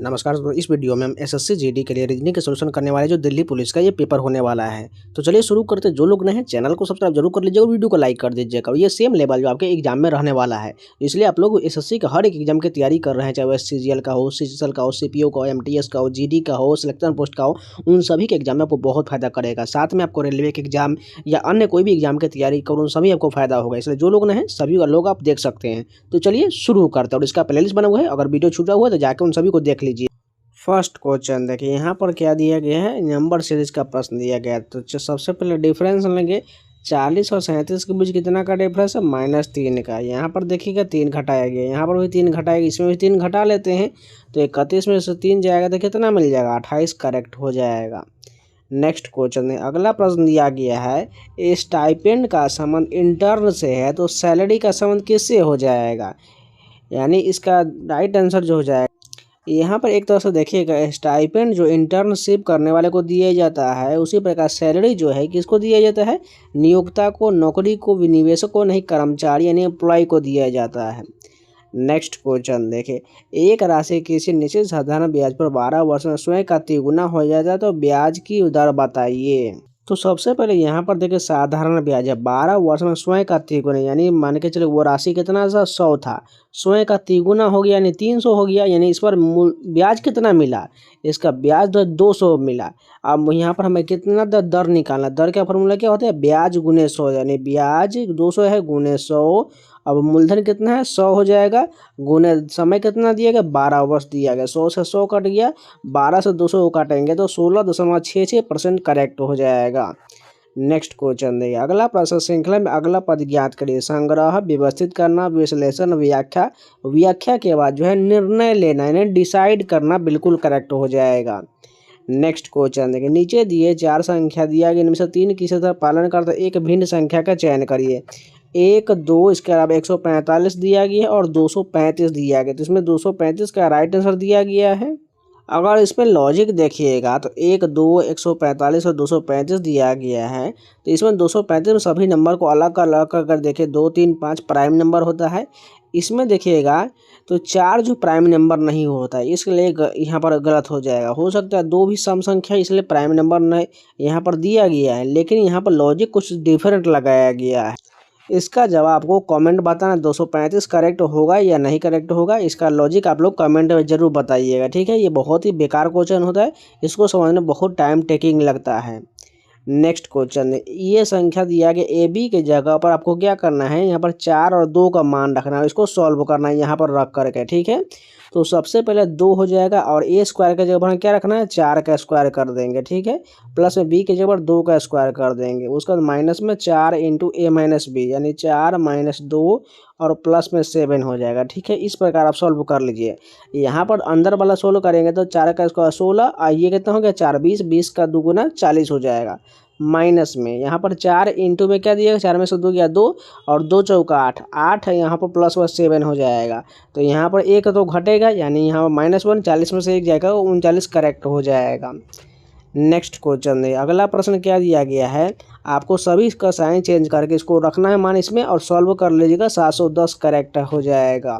नमस्कार दोस्तों, इस वीडियो में हम एसएससी जीडी के लिए रीजनिंग के सॉल्यूशन करने वाले जो दिल्ली पुलिस का ये पेपर होने वाला है। तो चलिए शुरू करते हैं। जो लोग नए हैं चैनल को सब्सक्राइब जरूर कर लीजिएगा और वीडियो को लाइक कर दीजिएगा। और ये सेम लेवल जो आपके एग्जाम में रहने वाला है, इसलिए आप लोग एसएससी का हर एक एग्जाम की तैयारी कर रहे हैं, चाहे वह सीजीएल का हो, सीजीएल का हो, सीपीओ का हो, एमटीएस का हो, जीडी का हो, सिलेक्शन पोस्ट का हो, उन सभी के एग्जाम में आपको बहुत फायदा करेगा। साथ में आपको रेलवे के एग्जाम या अन्य कोई भी एग्जाम की तैयारी करो, उन सभी आपको फायदा होगा। इसलिए जो लोग नए हैं सभी लोग आप देख सकते हैं। तो चलिए शुरू करते हैं। और इसका प्लेलिस्ट बना हुआ है, अगर वीडियो छूटा हुआ है तो जाकर उन सभी को देख लीजिए। फर्स्ट क्वेश्चन देखिए, यहाँ पर क्या दिया गया है, नंबर सीरीज का प्रश्न दिया गया है। तो सबसे पहले डिफरेंस लेंगे, 40 और 37 के बीच कितना का डिफरेंस है, -3 का। यहाँ पर देखिएगा 3 घटाया गया, यहाँ पर भी 3 घटाएगा, इसमें भी 3 घटा लेते हैं तो 31 में से 3 जाएगा तो कितना मिल जाएगा, 28 करेक्ट हो जाएगा। नेक्स्ट क्वेश्चन है, अगला प्रश्न दिया गया है, स्टाइपेंड का संबंध इंटर्न से है तो सैलरी का संबंध किससे हो जाएगा, यानी इसका राइट आंसर जो हो जाएगा, यहाँ पर एक तरह से देखिएगा, स्टाइपेंड जो इंटर्नशिप करने वाले को दिया जाता है, उसी प्रकार सैलरी जो है किसको दिया जाता है, नियोक्ता को, नौकरी को, विनिवेशक को, नहीं कर्मचारी यानी एम्प्लॉय को दिया जाता है। नेक्स्ट क्वेश्चन देखिए, एक राशि किसी निश्चित साधारण ब्याज पर 12 वर्ष में स्वयं का तिगुना हो जाता है तो ब्याज की दर बताइए। तो सबसे पहले यहाँ पर देखिए, साधारण ब्याज है 12 वर्ष में स्वयं का तिगुना, यानी मान के चलो वो राशि कितना था, 100 था, स्वयं का तिगुना हो गया यानी 300 हो गया, यानी इस पर ब्याज कितना मिला, इसका ब्याज दर 200 मिला। अब यहाँ पर हमें कितना दर निकालना, दर का फॉर्मूला क्या होता है, ब्याज गुने 100, यानी ब्याज 200 है गुने 100। अब मूलधन कितना है, 100 हो जाएगा, गुने समय कितना दिया गया, 12 वर्ष दिया गया, 100 से 100 कट गया, 12 से 200 को काटेंगे तो 16.66% करेक्ट हो जाएगा। नेक्स्ट क्वेश्चन देखिए, अगला प्रश्न, श्रृंखला में अगला पद ज्ञात करिए। संग्रह, व्यवस्थित करना, विश्लेषण, व्याख्या। व्याख्या के बाद जो है निर्णय लेना यानी डिसाइड करना बिल्कुल करेक्ट हो जाएगा। नेक्स्ट क्वेश्चन देखिए, नीचे दिए 4 संख्या दिया गया, इनमें से 3 किसी तरह पालन करते एक भिन्न संख्या का चयन करिए। 1, 2, इसके अलावा 145 दिया गया है और 235 दिया गया, तो इसमें 235 का राइट आंसर दिया गया है। अगर इस पर लॉजिक देखिएगा तो 1, 2, 145 और 235 दिया गया है, तो इसमें 235 में सभी नंबर को अलग अलग कर देखें, 2, 3, 5 प्राइम नंबर होता है। इसमें देखिएगा तो 4 जो प्राइम नंबर नहीं होता है, इसलिए यहाँ पर गलत हो जाएगा। हो सकता है 2 भी सम संख्या, इसलिए प्राइम नंबर नहीं यहाँ पर दिया गया है, लेकिन यहाँ पर लॉजिक कुछ डिफरेंट लगाया गया है। इसका जवाब आपको कमेंट बताना, 235 करेक्ट होगा या नहीं करेक्ट होगा, इसका लॉजिक आप लोग कमेंट में जरूर बताइएगा, ठीक है। ये बहुत ही बेकार क्वेश्चन होता है, इसको समझने में बहुत टाइम टेकिंग लगता है। नेक्स्ट क्वेश्चन, ये संख्या दिया गया, ए बी के जगह पर आपको क्या करना है, यहाँ पर 4 और 2 का मान रखना है, इसको सॉल्व करना है यहाँ पर रख करके, ठीक है। तो सबसे पहले 2 हो जाएगा और ए स्क्वायर के जगह पर क्या रखना है, 4 का स्क्वायर कर देंगे, ठीक है। प्लस में बी के जगह पर 2 का स्क्वायर कर देंगे, उसके बाद माइनस में 4 इंटू ए माइनस बी, यानी 4 - 2 और प्लस में 7 हो जाएगा, ठीक है। इस प्रकार आप सॉल्व कर लीजिए। यहाँ पर अंदर वाला सोल्व करेंगे तो 4 का स्क्वायर 16, ये कितना हो गया, 4 20, 20 का 2 गुना 40 हो जाएगा। माइनस में यहाँ पर 4 इंटू में क्या दिया, 4 में से 2 गया 2 और 2 चौका 8, 8 है यहाँ पर, प्लस में 7 हो जाएगा। तो यहाँ पर 1 तो घटेगा, यानी यहाँ -1, 40 में से 1 जाएगा, 39 करेक्ट हो जाएगा। नेक्स्ट क्वेश्चन है, अगला प्रश्न क्या दिया गया है, आपको सभी का साइन चेंज करके इसको रखना है मान इसमें और सॉल्व कर लीजिएगा, 710 करेक्ट हो जाएगा।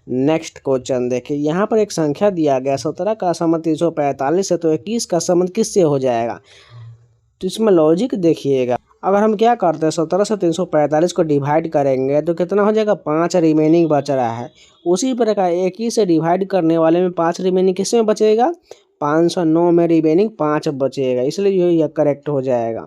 नेक्स्ट क्वेश्चन देखिए, यहाँ पर एक संख्या दिया गया, 17 का संबंध 345 है तो 21 का संबंध किससे हो जाएगा। तो इसमें लॉजिक देखिएगा, अगर हम क्या करते हैं, 17 से 345 को डिवाइड करेंगे तो कितना हो जाएगा, 5 रिमेनिंग बच रहा है। उसी प्रकार 21 से डिवाइड करने वाले में 5 रिमेनिंग किस में बचेगा, 509 में रिमेनिंग 5 बचेगा, इसलिए यह करेक्ट हो जाएगा।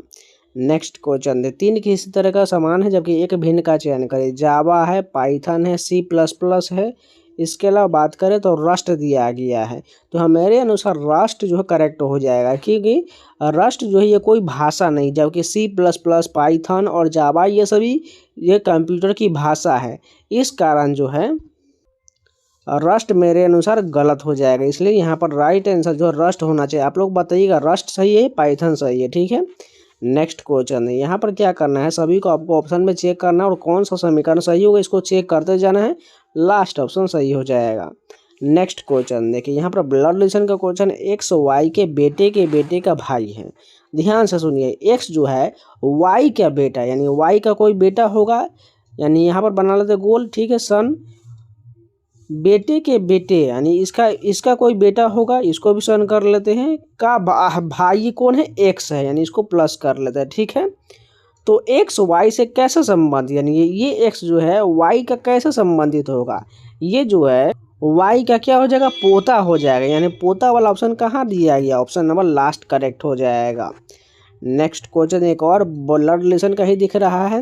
नेक्स्ट क्वेश्चन दे, 3 किसी तरह का समान है जबकि एक भिन्न का चयन करें। जावा है, पाइथन है, C++ है, इसके अलावा बात करें तो रस्ट दिया गया है। तो हम मेरे अनुसार रस्ट जो है करेक्ट हो जाएगा, क्योंकि रस्ट जो है ये कोई भाषा नहीं, जबकि C++, पाइथन और जावा ये सभी ये कंप्यूटर की भाषा है। इस कारण जो है रस्ट मेरे अनुसार गलत हो जाएगा, इसलिए यहाँ पर राइट आंसर जो रस्ट होना चाहिए। आप लोग बताइएगा रस्ट सही है, पाइथन सही है, ठीक है। नेक्स्ट क्वेश्चन है, यहाँ पर क्या करना है, सभी को आपको ऑप्शन में चेक करना है और कौन सा समीकरण सही होगा इसको चेक करते जाना है, लास्ट ऑप्शन सही हो जाएगा। नेक्स्ट क्वेश्चन देखिए, यहाँ पर ब्लड रिलेशन का क्वेश्चन, एक्स वाई के बेटे का भाई है। ध्यान से सुनिए, एक्स जो है वाई का बेटा, यानी वाई का कोई बेटा होगा, यानी यहाँ पर बना लेते गोल, ठीक है। सन बेटे के बेटे यानी इसका कोई बेटा होगा, इसको भी सन कर लेते हैं, का भाई कौन है, एक्स है, यानी इसको प्लस कर लेते हैं। ठीक है, तो एक्स वाई से कैसे संबंधित, यानी ये एक्स जो है वाई का कैसे संबंधित होगा, ये जो है वाई का क्या हो जाएगा, पोता हो जाएगा, यानी पोता वाला ऑप्शन कहाँ दिया गया, ऑप्शन नंबर लास्ट करेक्ट हो जाएगा। नेक्स्ट क्वेश्चन एक और ब्लड रिलेशन का ही दिख रहा है।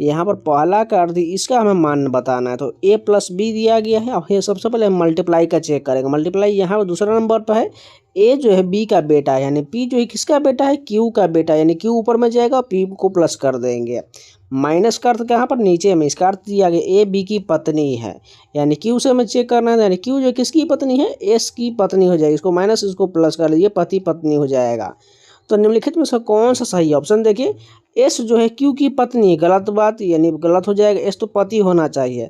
यहाँ पर पहला का अर्थ इसका हमें मान बताना है, तो a प्लस बी दिया गया है। अब ये सबसे पहले हम मल्टीप्लाई का चेक करेंगे। मल्टीप्लाई यहाँ पर दूसरा नंबर पर है, a जो है b का बेटा है, यानी p जो है किसका बेटा है, q का बेटा है, यानी q ऊपर में जाएगा, p को प्लस कर देंगे। माइनस का अर्थ कहाँ पर, नीचे में, इसका अर्थ दिया गया a b की पत्नी है, यानी q से हमें चेक करना है, यानी q जो किसकी पत्नी है, s की पत्नी हो जाएगी, इसको माइनस इसको प्लस कर लीजिए, पति पत्नी हो जाएगा। तो निम्नलिखित में से कौन सा सही ऑप्शन, देखिए एस जो है क्यू की पत्नी, गलत बात, यानी गलत हो जाएगा, एस तो पति होना चाहिए।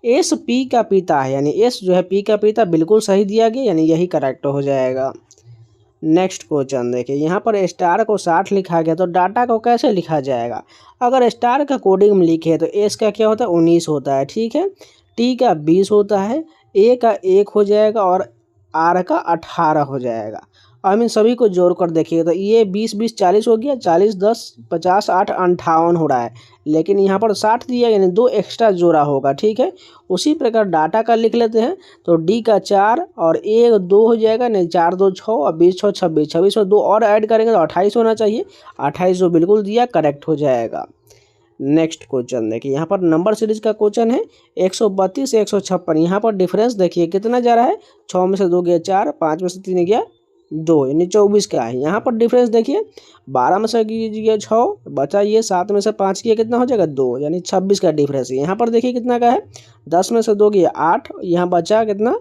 एस पी का पिता है, यानी एस जो है पी का पिता, बिल्कुल सही दिया गया, यानी यही करेक्ट हो जाएगा। नेक्स्ट क्वेश्चन देखिए, यहाँ पर स्टार को 60 लिखा गया, तो डाटा को कैसे लिखा जाएगा। अगर स्टार का कोडिंग में लिखे तो एस का क्या होता है, 19 होता है। ठीक है, टी का 20 होता है, ए का 1 हो जाएगा और आर का 18 हो जाएगा। अब इन सभी को जोड़ कर देखिए तो ये 20 20 40 हो गया, 40 10 50 8 58 हो रहा है, लेकिन यहाँ पर 60 दिया, यानी 2 एक्स्ट्रा जोड़ा होगा। ठीक है, उसी प्रकार डाटा का लिख लेते हैं, तो डी का 4 और ए 2 हो जाएगा, नहीं 4 2 6 और 20 6 26, 26 में 2 और ऐड करेंगे तो 28 होना चाहिए, 28 जो बिल्कुल दिया करेक्ट हो जाएगा। नेक्स्ट क्वेश्चन देखिए, यहाँ पर नंबर सीरीज का क्वेश्चन है, 132 से 156, यहाँ पर डिफरेंस देखिए कितना जा रहा है, 6 में से 2 गया 4, 5 में से 3 गया 2, यानी 24 का है। यहाँ पर डिफरेंस देखिए, 12 में से गया 6 बचा, ये 7 में से 5 किया कितना हो जाएगा 2, यानी 26 का डिफरेंस है। यहाँ पर देखिए कितना का है, 10 में से 2 गया 8, यहाँ बचा कितना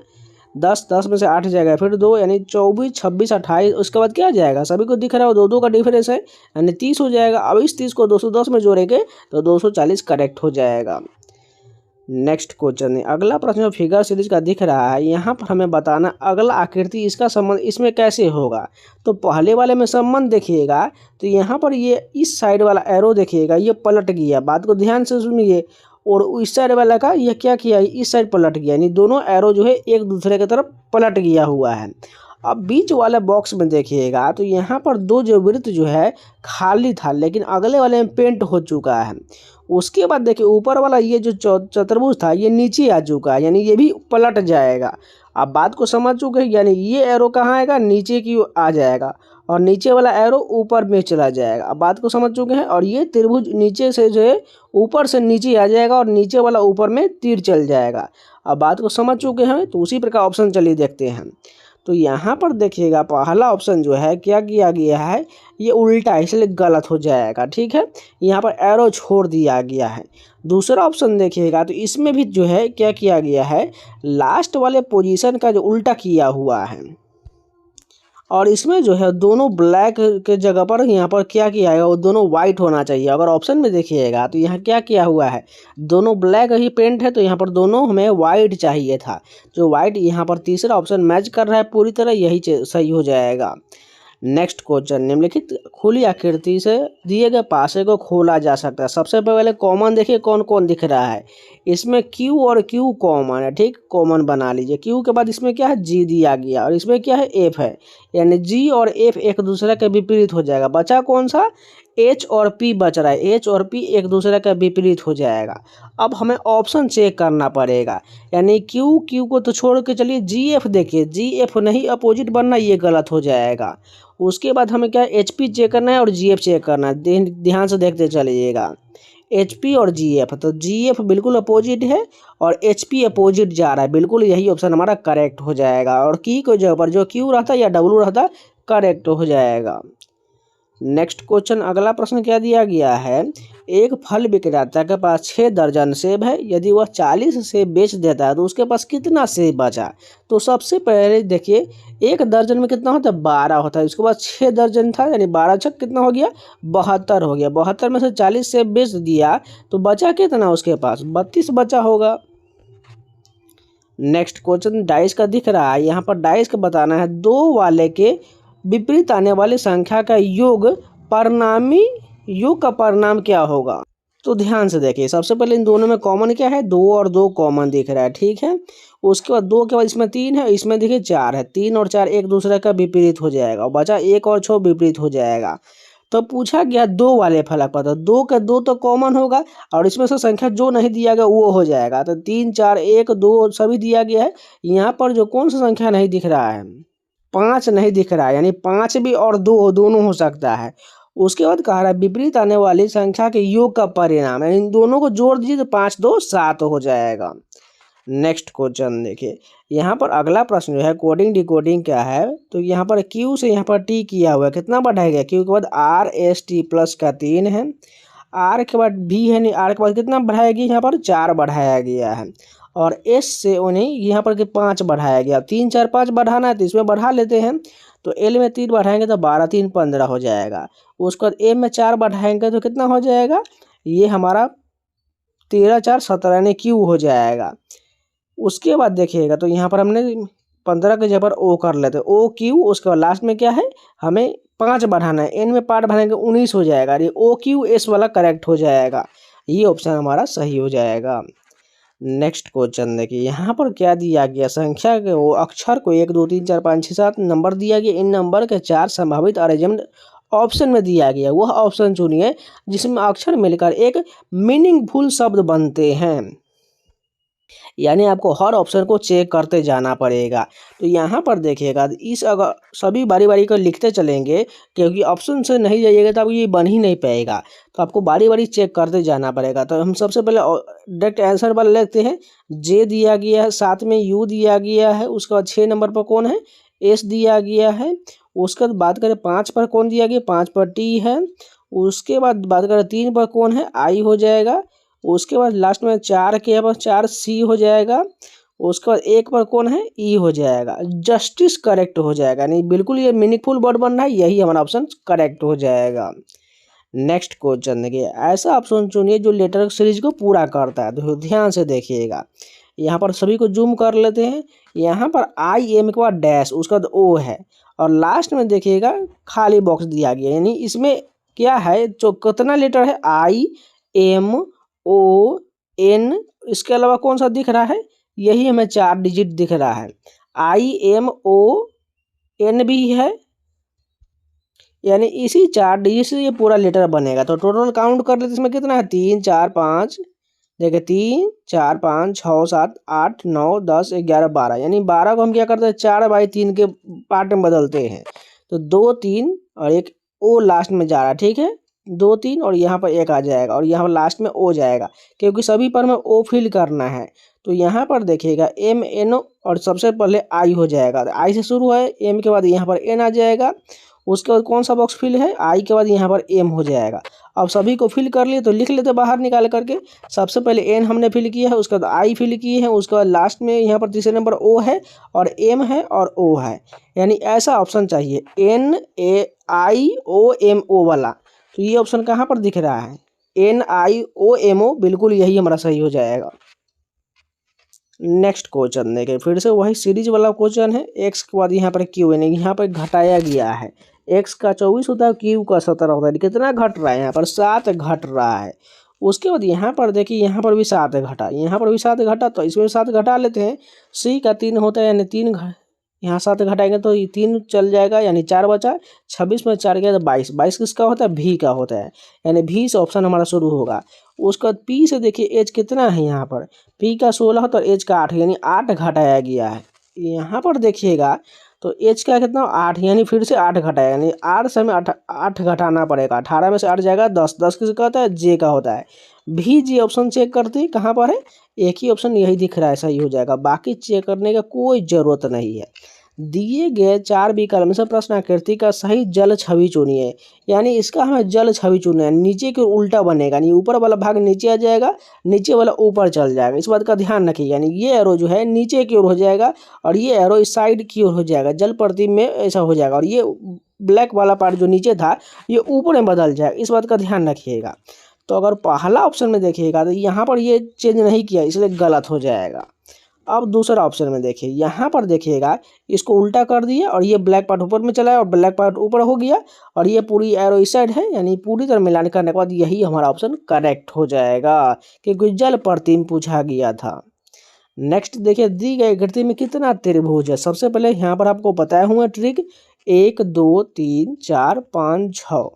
10, 10 में से 8 जाएगा फिर 2, यानी 24 26 28, उसके बाद क्या आ जाएगा, सभी को दिख रहा है 2 2 का डिफरेंस है, यानी 30 हो जाएगा। अब इस 30 को 210 में जोड़ेंगे तो 240 करेक्ट हो जाएगा। नेक्स्ट क्वेश्चन है, अगला प्रश्न फिगर सीरीज का दिख रहा है, यहाँ पर हमें बताना अगला आकृति इसका संबंध इसमें कैसे होगा। तो पहले वाले में संबंध देखिएगा, तो यहाँ पर ये इस साइड वाला एरो देखिएगा, ये पलट गया, बात को ध्यान से सुनिए, और इस साइड वाला का यह क्या किया, इस साइड पलट गया, यानी दोनों एरो जो है एक दूसरे की तरफ पलट गया हुआ है। अब बीच वाले बॉक्स में देखिएगा, तो यहाँ पर 2 जो वृत्त जो है खाली था, लेकिन अगले वाले में पेंट हो चुका है। उसके बाद देखिए ऊपर वाला ये जो चतुर्भुज था ये नीचे आ चुका है, यानी ये भी पलट जाएगा। आप बात को समझ चुके हैं, यानी ये एरो कहाँ आएगा, नीचे की आ जाएगा, और नीचे वाला एरो ऊपर में चला जाएगा। अब बात को समझ चुके हैं, और ये त्रिभुज नीचे से जो है ऊपर से नीचे आ जाएगा, और नीचे वाला ऊपर में तीर चल जाएगा। अब बात को समझ चुके हैं, तो उसी प्रकार ऑप्शन चलिए देखते हैं। तो यहाँ पर देखिएगा पहला ऑप्शन जो है क्या किया गया है, ये उल्टा है, इसलिए गलत हो जाएगा। ठीक है, यहाँ पर एरो छोड़ दिया गया है। दूसरा ऑप्शन देखिएगा, तो इसमें भी जो है क्या किया गया है, लास्ट वाले पोजीशन का जो उल्टा किया हुआ है, और इसमें जो है दोनों ब्लैक के जगह पर यहाँ पर क्या किया है, वो दोनों वाइट होना चाहिए। अगर ऑप्शन में देखिएगा तो यहाँ क्या किया हुआ है, दोनों ब्लैक ही पेंट है, तो यहाँ पर दोनों हमें वाइट चाहिए था, जो वाइट यहाँ पर तीसरा ऑप्शन मैच कर रहा है पूरी तरह, यही सही हो जाएगा। नेक्स्ट क्वेश्चन, निम्नलिखित खुली आकृति से दिए गए पासे को खोला जा सकता है। सबसे पहले कॉमन देखिए कौन कौन दिख रहा है, इसमें Q और Q कॉमन है। ठीक, कॉमन बना लीजिए। Q के बाद इसमें क्या है, G दिया गया, और इसमें क्या है, F है, यानी G और F एक दूसरे के विपरीत हो जाएगा। बचा कौन सा, H और P बच रहा है, H और P एक दूसरे का विपरीत हो जाएगा। अब हमें ऑप्शन चेक करना पड़ेगा, यानी Q को तो छोड़ के चलिए GF देखिए, GF नहीं अपोजिट बनना, ये गलत हो जाएगा। उसके बाद हमें क्या है, HP चेक करना है और GF चेक करना है, ध्यान से देखते चलिएगा। HP और GF, तो GF बिल्कुल अपोजिट है और HP अपोजिट जा रहा है, बिल्कुल यही ऑप्शन हमारा करेक्ट हो जाएगा। और की को जगह पर जो Q रहता या W रहता करेक्ट हो जाएगा। नेक्स्ट क्वेश्चन, अगला प्रश्न क्या दिया गया है, एक फल विक्रेता के पास 6 दर्जन सेब है, यदि वह 40 सेब बेच देता है तो उसके पास कितना सेब बचा। तो सबसे पहले देखिए, एक दर्जन में कितना होता है, 12 होता है, उसके बाद 6 दर्जन था, यानी 12 छक कितना हो गया, 72 हो गया। 72 में से 40 सेब बेच दिया तो बचा कितना, उसके पास 32 बचा होगा। नेक्स्ट क्वेश्चन डाइस का दिख रहा है, यहाँ पर डाइस का बताना है, 2 वाले के विपरीत आने वाली संख्या का योग परिणामी योग का परिणाम क्या होगा। तो ध्यान से देखिए, सबसे पहले इन दोनों में कॉमन क्या है, 2 और 2 कॉमन दिख रहा है। ठीक है, उसके बाद 2 के बाद इसमें 3 है, इसमें देखिए 4 है, 3 और 4 एक दूसरे का विपरीत हो जाएगा और बचा 1 और 6 विपरीत हो जाएगा। तो पूछा गया 2 वाले फलक पर, तो 2 के 2 तो कॉमन होगा और इसमें से संख्या जो नहीं दिया गया वो हो जाएगा। तो 3 4 1 2 सभी दिया गया है। यहाँ पर जो कौन सा संख्या नहीं दिख रहा है, 5 नहीं दिख रहा है, यानी 5 भी और 2 दोनों हो सकता है। उसके बाद कह रहा है विपरीत आने वाली संख्या के योग का परिणाम, यानी इन दोनों को जोड़ दीजिए तो 5 2 7 हो जाएगा। नेक्स्ट क्वेश्चन देखिए, यहाँ पर अगला प्रश्न जो है कोडिंग डिकोडिंग क्या है, तो यहाँ पर Q से यहाँ पर T किया हुआ है, कितना बढ़ाया गया, Q के बाद RST प्लस का 3 है, R के बाद V है, नहीं R के बाद कितना बढ़ाया गया, यहाँ पर 4 बढ़ाया गया है, और S से उन्हें यहाँ पर 5 बढ़ाया गया, 3 4 5 बढ़ाना है तो इसमें बढ़ा लेते हैं। तो L में 3 बढ़ाएंगे तो 12 3 15 हो जाएगा। उसके बाद M में 4 बढ़ाएंगे तो कितना हो जाएगा, ये हमारा 13 4 17 यानी Q हो जाएगा। उसके बाद देखिएगा तो यहाँ पर हमने 15 के जगह पर O कर लेते हैं, OQ। उसके बाद लास्ट में क्या है, हमें 5 बढ़ाना है, N में 5 बढ़ाएंगे 19 हो जाएगा, ये OQS वाला करेक्ट हो जाएगा, ये ऑप्शन हमारा सही हो जाएगा। नेक्स्ट क्वेश्चन देखिए, यहाँ पर क्या दिया गया, संख्या के वो अक्षर को 1 2 3 4 5 6 7 नंबर दिया गया, इन नंबर के 4 संभावित अरेंजमेंट ऑप्शन में दिया गया, वह ऑप्शन चुनिए जिसमें अक्षर मिलकर एक मीनिंगफुल शब्द बनते हैं। यानी आपको हर ऑप्शन को चेक करते जाना पड़ेगा। तो यहाँ पर देखिएगा, इस अगर सभी बारी बारी कर लिखते चलेंगे, क्योंकि ऑप्शन से नहीं जाइएगा तो ये बन ही नहीं पाएगा, तो आपको बारी बारी चेक करते जाना पड़ेगा। तो हम सबसे पहले डायरेक्ट आंसर वाला लेते हैं, जे दिया गया है, साथ में यू दिया गया है, उसके बाद 6 नंबर पर कौन है, एस दिया गया है। उसके बाद बात करें 5 पर कौन दिया गया, 5 पर टी है। उसके बाद बात करें 3 पर कौन है, आई हो जाएगा। उसके बाद लास्ट में 4 के यहाँ पर 4 सी हो जाएगा। उसके बाद 1 पर कौन है, ई हो जाएगा। जस्टिस करेक्ट हो जाएगा, नहीं बिल्कुल ये मीनिंगफुल वर्ड बन रहा है, यही हमारा ऑप्शन करेक्ट हो जाएगा। नेक्स्ट क्वेश्चन देखिए, ऐसा ऑप्शन चुनिए जो लेटर सीरीज को पूरा करता है, तो ध्यान से देखिएगा। यहाँ पर सभी को जूम कर लेते हैं, यहाँ पर आई एम के बाद डैश, उसका बाद ओ है, और लास्ट में देखिएगा खाली बॉक्स दिया गया, यानी इसमें क्या है, जो कितना लेटर है, आई एम ओ एन, इसके अलावा कौन सा दिख रहा है, यही हमें 4 डिजिट दिख रहा है, आई एम ओ एन भी है, यानी इसी 4 डिजिट से ये पूरा लेटर बनेगा। तो टोटल काउंट कर लेते इसमें कितना है, 3 4 5, देखिए 3 4 5 6 7 8 9 10 11 12, यानी 12 को हम क्या करते हैं, 4/3 के पार्ट में बदलते हैं। तो 2 3 और एक ओ लास्ट में जा रहा है, ठीक है, 2 3 और यहाँ पर 1 आ जाएगा और यहाँ पर लास्ट में ओ जाएगा, क्योंकि सभी पर में ओ फिल करना है। तो यहाँ पर देखिएगा एम एन और सबसे पहले आई हो जाएगा, आई से शुरू है, एम के बाद यहाँ पर एन आ जाएगा। उसके बाद कौन सा बॉक्स फिल है, आई के बाद यहाँ पर एम हो जाएगा। अब सभी को फिल कर लिए तो लिख लेते बाहर निकाल करके, सबसे पहले एन हमने फिल किया है, उसके बाद आई फिल किए हैं, उसके बाद लास्ट में यहाँ पर तीसरे नंबर ओ है और एम है और ओ है, यानी ऐसा ऑप्शन चाहिए N A I O M O वाला। तो ये ऑप्शन कहाँ पर दिख रहा है, एन आई ओ एम ओ, बिल्कुल यही हमारा सही हो जाएगा। नेक्स्ट क्वेश्चन देखें, फिर से वही सीरीज वाला क्वेश्चन है, एक्स के बाद यहाँ पर क्यू, यानी यहाँ पर घटाया गया है, एक्स का 24 होता है, क्यू का 17 होता है, कितना घट रहा है, यहाँ पर 7 घट रहा है। उसके बाद यहाँ पर देखिए, यहाँ पर भी 7 घटा, यहाँ पर भी 7 घटा, तो इसमें 7 घटा लेते हैं। सी का 3 होता है, यानी 3 यहाँ 7 घटाएंगे तो ये 3 चल जाएगा, यानी 4 बचा, 26 में 4 गया तो 22, 22 किसका होता है, भी का होता है, यानी भी से ऑप्शन हमारा शुरू होगा। उसके बाद पी से देखिए एज कितना है, यहाँ पर पी का 16 होता है, एज का 8, यानी 8 घटाया गया है। यहाँ पर देखिएगा तो एच का कितना 8, यानी फिर से 8 घटाएगा, यानी 8 से हमें 8 घटाना पड़ेगा, 18 में से 8 जाएगा 10, 10 किसका होता है, जे का होता है। भी जी ऑप्शन चेक करते हैं कहाँ पर है, एक ही ऑप्शन यही दिख रहा है, सही हो जाएगा, बाकी चेक करने का कोई ज़रूरत नहीं है। दिए गए 4 विकल्प में से प्रश्न आकृति का सही जल छवि चुनिए, यानी इसका हमें जल छवि चुनना है, नीचे की ओर उल्टा बनेगा, यानी ऊपर वाला भाग नीचे आ जाएगा, नीचे वाला ऊपर चल जाएगा, इस बात का ध्यान रखिए। यानी ये एरो जो है नीचे की ओर हो जाएगा और ये एरो इस साइड की ओर हो जाएगा, जल प्रतिबिंब में ऐसा हो जाएगा, और ये ब्लैक वाला पार्ट जो नीचे था ये ऊपर में बदल जाएगा, इस बात का ध्यान रखिएगा। तो अगर पहला ऑप्शन में देखिएगा तो यहाँ पर ये चेंज नहीं किया, इसलिए गलत हो जाएगा। अब दूसरा ऑप्शन में देखिए, यहाँ पर देखिएगा इसको उल्टा कर दिया और ये ब्लैक पार्ट ऊपर में चला है और ब्लैक पार्ट ऊपर हो गया, और ये पूरी एरो इस साइड है, यानी पूरी तरह मिलान करने के बाद यही हमारा ऑप्शन करेक्ट हो जाएगा, क्योंकि जल प्रतिबिंब पूछा गया था। नेक्स्ट देखिए दी गई आकृति में कितना त्रिभुज है। सबसे पहले यहाँ पर आपको बताया हुआ ट्रिक 1 2 3 4 5 6।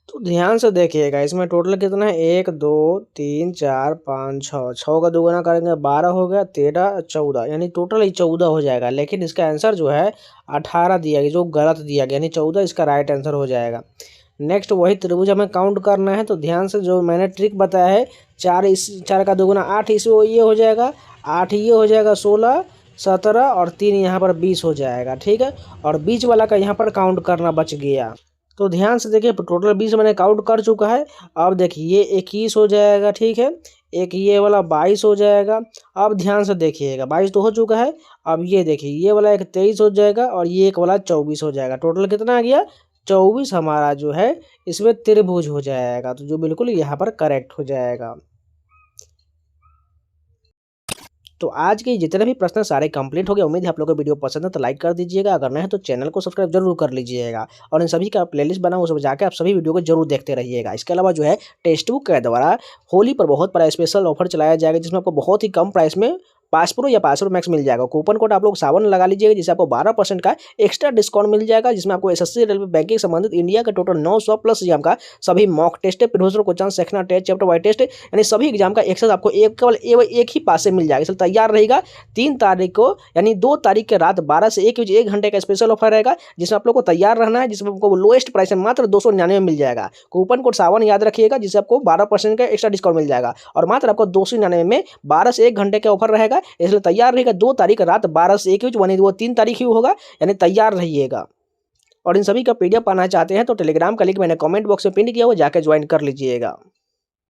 तो ध्यान से देखिएगा इसमें टोटल कितना है 1 2 3 4 5 6। 6 का दोगुना करेंगे 12 हो गया, 13 14 यानी टोटल ही 14 हो जाएगा। लेकिन इसका आंसर जो है 18 दिया गया, जो गलत दिया गया, यानी 14 इसका राइट आंसर हो जाएगा। नेक्स्ट वही त्रिभुज हमें काउंट करना है। तो ध्यान से जो मैंने ट्रिक बताया है 4 का दोगुना 8 इस ये हो जाएगा, 8 ये हो जाएगा 16 17 और 3 यहाँ पर 20 हो जाएगा। ठीक है, और बीच वाला का यहाँ पर काउंट करना बच गया। तो ध्यान से देखिए टोटल 20 मैंने काउंट कर चुका है। अब देखिए ये 21 हो जाएगा। ठीक है, एक ये वाला 22 हो जाएगा। अब ध्यान से देखिएगा 22 तो हो चुका है। अब ये देखिए ये वाला एक 23 हो जाएगा और ये एक वाला 24 हो जाएगा। टोटल कितना आ गया 24 हमारा जो है इसमें त्रिभुज हो जाएगा। तो जो बिल्कुल यहाँ पर करेक्ट हो जाएगा। तो आज के जितने भी प्रश्न सारे कंप्लीट हो गए। उम्मीद है आप लोगों को वीडियो पसंद है तो लाइक कर दीजिएगा, अगर नहीं है तो चैनल को सब्सक्राइब जरूर कर लीजिएगा और इन सभी का प्लेलिस्ट बना उसमें जाकर आप सभी वीडियो को जरूर देखते रहिएगा। इसके अलावा जो है टेक्स्ट बुक के द्वारा होली पर बहुत बड़ा स्पेशल ऑफर चलाया जाएगा, जिसमें आपको बहुत ही कम प्राइस में पास प्रो या पास प्रो मैक्स मिल जाएगा। कूपन कोड आप लोग 7 लगा लीजिएगा, जिससे आपको 12% का एक्स्ट्रा डिस्काउंट मिल जाएगा, जिसमें आपको एसएससी रेलवे बैंकिंग संबंधित इंडिया का टोटल 900 प्लस एग्जाम का सभी mock test, previous question, sectional test, chapter wise test, यानी सभी एग्जाम का एक्सेस आपको केवल एक ही पास से मिल जाएगा। इसलिए तैयार रहेगा। 3 तारीख को यानी 2 तारीख के रात 12 से 1 बजे 1 घंटे का स्पेशल ऑफर रहेगा, जिसमें आप लोग को तैयार रहना है, जिसमें आपको लोएस्ट प्राइस में मात्र 299 में मिल जाएगा। कूपन कोड 7 याद रखिएगा, जिससे आपको 12% का एक्स्ट्रा डिस्काउंट मिल जाएगा और मात्र आपको 299 में 12 से 1 घंटे का ऑफर रहेगा। इसलिए तैयार रहेगा। 2 तारीख रात 12 से 1 बजे, यानी वो 3 तारीख ही होगा, यानी तैयार रहिएगा। और इन सभी का पीडीएफ पाना चाहते हैं तो टेलीग्राम का लिंक मैंने कमेंट बॉक्स में पिन किया हुआ, जाकर ज्वाइन कर लीजिएगा।